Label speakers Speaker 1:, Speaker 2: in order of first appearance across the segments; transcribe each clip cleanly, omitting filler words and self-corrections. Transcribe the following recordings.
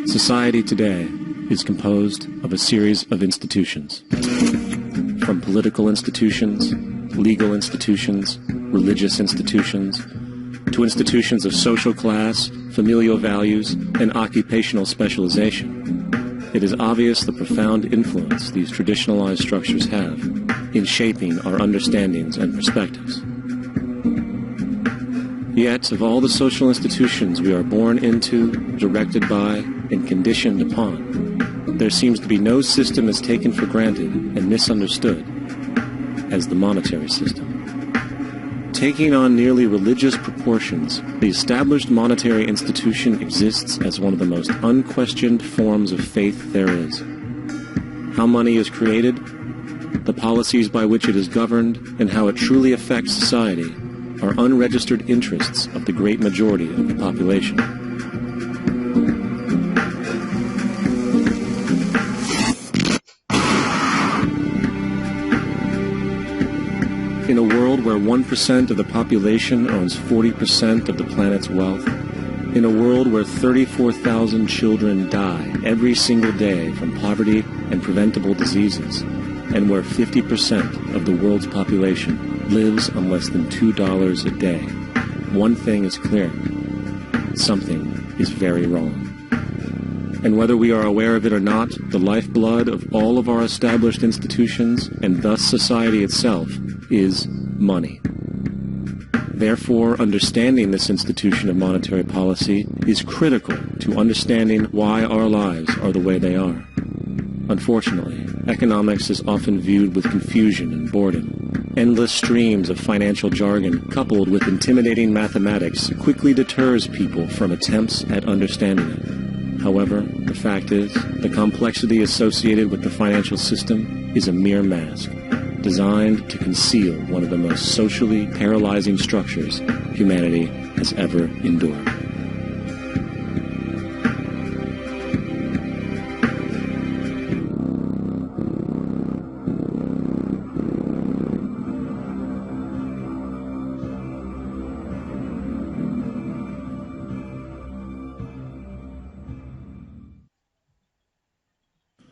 Speaker 1: Society today is composed of a series of institutions. From political institutions, legal institutions, religious institutions, to institutions of social class, familial values, and occupational specialization. It is obvious the profound influence these traditionalized structures have in shaping our understandings and perspectives. Yet, of all the social institutions we are born into, directed by, and conditioned upon, there seems to be no system as taken for granted and misunderstood as the monetary system. Taking on nearly religious proportions, the established monetary institution exists as one of the most unquestioned forms of faith there is. How money is created, the policies by which it is governed, and how it truly affects society are unregistered interests of the great majority of the population. In a world where 1% of the population owns 40% of the planet's wealth, in a world where 34,000 children die every single day from poverty and preventable diseases, and where 50% of the world's population lives on less than $2 a day, one thing is clear: something is very wrong. And whether we are aware of it or not, the lifeblood of all of our established institutions, and thus society itself, is money. Therefore, understanding this institution of monetary policy is critical to understanding why our lives are the way they are. Unfortunately, economics is often viewed with confusion and boredom. Endless streams of financial jargon coupled with intimidating mathematics quickly deters people from attempts at understanding it. However, the fact is, the complexity associated with the financial system is a mere mask, designed to conceal one of the most socially paralyzing structures humanity has ever endured.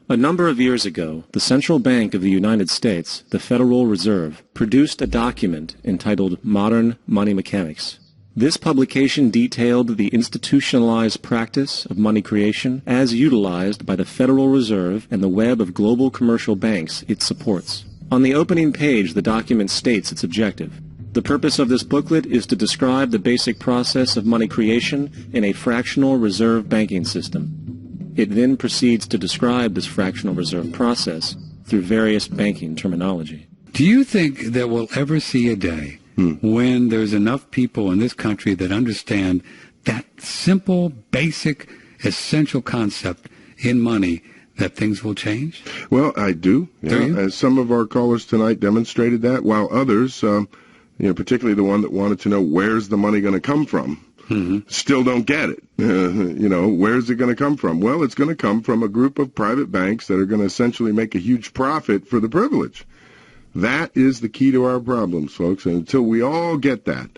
Speaker 1: A number of years ago, the Central Bank of the United States, the Federal Reserve, produced a document entitled Modern Money Mechanics. This publication detailed the institutionalized practice of money creation as utilized by the Federal Reserve and the web of global commercial banks it supports. On the opening page, the document states its objective. The purpose of this booklet is to describe the basic process of money creation in a fractional reserve banking system. It then proceeds to describe this fractional reserve process through various banking terminology.
Speaker 2: Do you think that we'll ever see a day when there's enough people in this country that understand that simple, basic, essential concept in money that things will change?
Speaker 3: Well, I do.
Speaker 2: Do you?
Speaker 3: As some of our callers tonight demonstrated that, while others, particularly the one that wanted to know where's the money going to come from, still don't get it. Where's it going to come from? Well, it's going to come from a group of private banks that are going to essentially make a huge profit for the privilege. That is the key to our problems, folks. And until we all get that,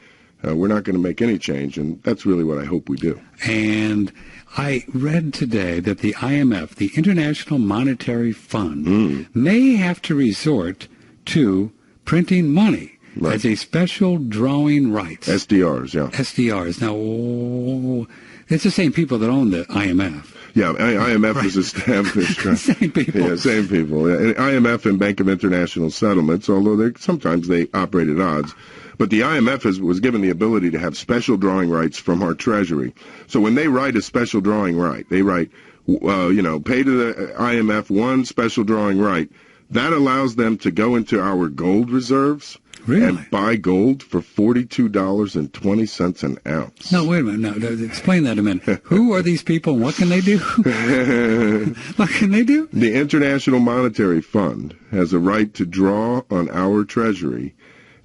Speaker 3: we're not going to make any change. And that's really what I hope we do.
Speaker 2: And I read today that the IMF, the International Monetary Fund, may have to resort to printing money. Right. As a special drawing rights.
Speaker 3: SDRs, yeah.
Speaker 2: SDRs. Now, it's the same people that own the IMF.
Speaker 3: Yeah, IMF was established. Right?
Speaker 2: Same people.
Speaker 3: Yeah, same people. And IMF and Bank of International Settlements, although sometimes they operate at odds. But the IMF was given the ability to have special drawing rights from our Treasury. So when they write a special drawing right, they write, pay to the IMF one special drawing right. That allows them to go into our gold reserves.
Speaker 2: Really?
Speaker 3: And buy gold for $42.20 an ounce.
Speaker 2: No, wait a minute. No, explain that a minute. Who are these people and what can they do? What can they do?
Speaker 3: The International Monetary Fund has a right to draw on our Treasury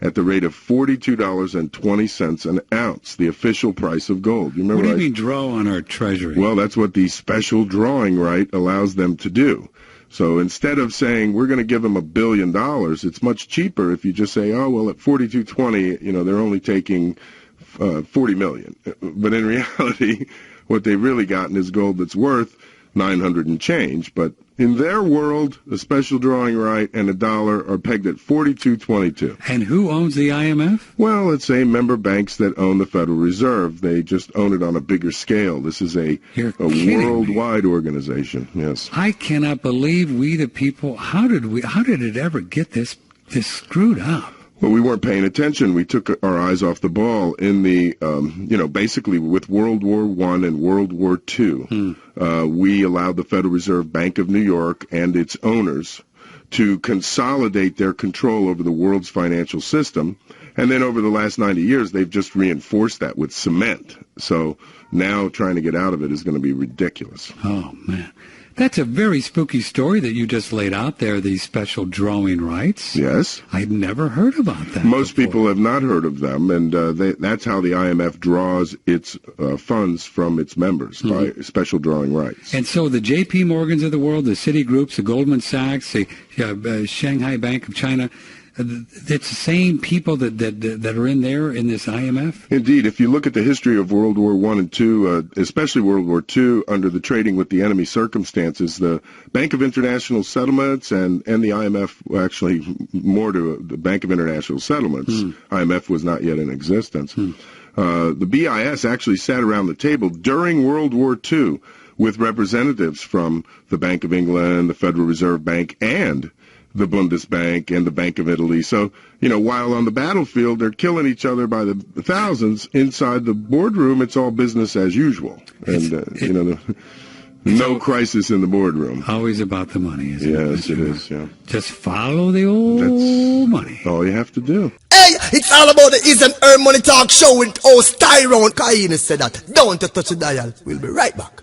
Speaker 3: at the rate of $42.20 an ounce, the official price of gold. You remember?
Speaker 2: What do you mean draw on our Treasury?
Speaker 3: Well, that's what the special drawing right allows them to do. So instead of saying we're going to give them $1 billion, it's much cheaper if you just say, oh, well, at 42.20, they're only taking 40 million. But in reality, what they've really gotten is gold that's worth 900 and change. But in their world, a special drawing right and a dollar are pegged at 42.22.
Speaker 2: And who owns the IMF?
Speaker 3: Well, it's a member banks that own the Federal Reserve. They just own it on a bigger scale. This is a worldwide organization. Yes.
Speaker 2: I cannot believe we the people. How did it ever get this screwed up?
Speaker 3: Well, we weren't paying attention. We took our eyes off the ball in the, basically with World War I and World War II. We allowed the Federal Reserve Bank of New York and its owners to consolidate their control over the world's financial system. And then over the last 90 years, they've just reinforced that with cement. So now trying to get out of it is going to be ridiculous.
Speaker 2: Oh, man. That's a very spooky story that you just laid out there, these special drawing rights.
Speaker 3: Yes.
Speaker 2: I'd never heard about that.
Speaker 3: Most
Speaker 2: before.
Speaker 3: people have not heard of them, and that's how the IMF draws its funds from its members, by special drawing rights.
Speaker 2: And so the J.P. Morgans of the world, the Citigroups, the Goldman Sachs, the Shanghai Bank of China, it's the same people that are in there in this IMF?
Speaker 3: Indeed. If you look at the history of World War I and II, especially World War II, under the trading with the enemy circumstances, the Bank of International Settlements and the IMF, actually more to the Bank of International Settlements, IMF was not yet in existence. The BIS actually sat around the table during World War II with representatives from the Bank of England, the Federal Reserve Bank, and the Bundesbank and the Bank of Italy. So, while on the battlefield they're killing each other by the thousands, inside the boardroom it's all business as usual. And, no crisis in the boardroom.
Speaker 2: Always about the money, isn't it?
Speaker 3: Yes, it is, yeah.
Speaker 2: Just follow the old money.
Speaker 3: All you have to do.
Speaker 4: Hey, it's all about the Is and Earn Money Talk Show with host Tyrone. Kaine said that. Don't touch the dial. We'll be right back.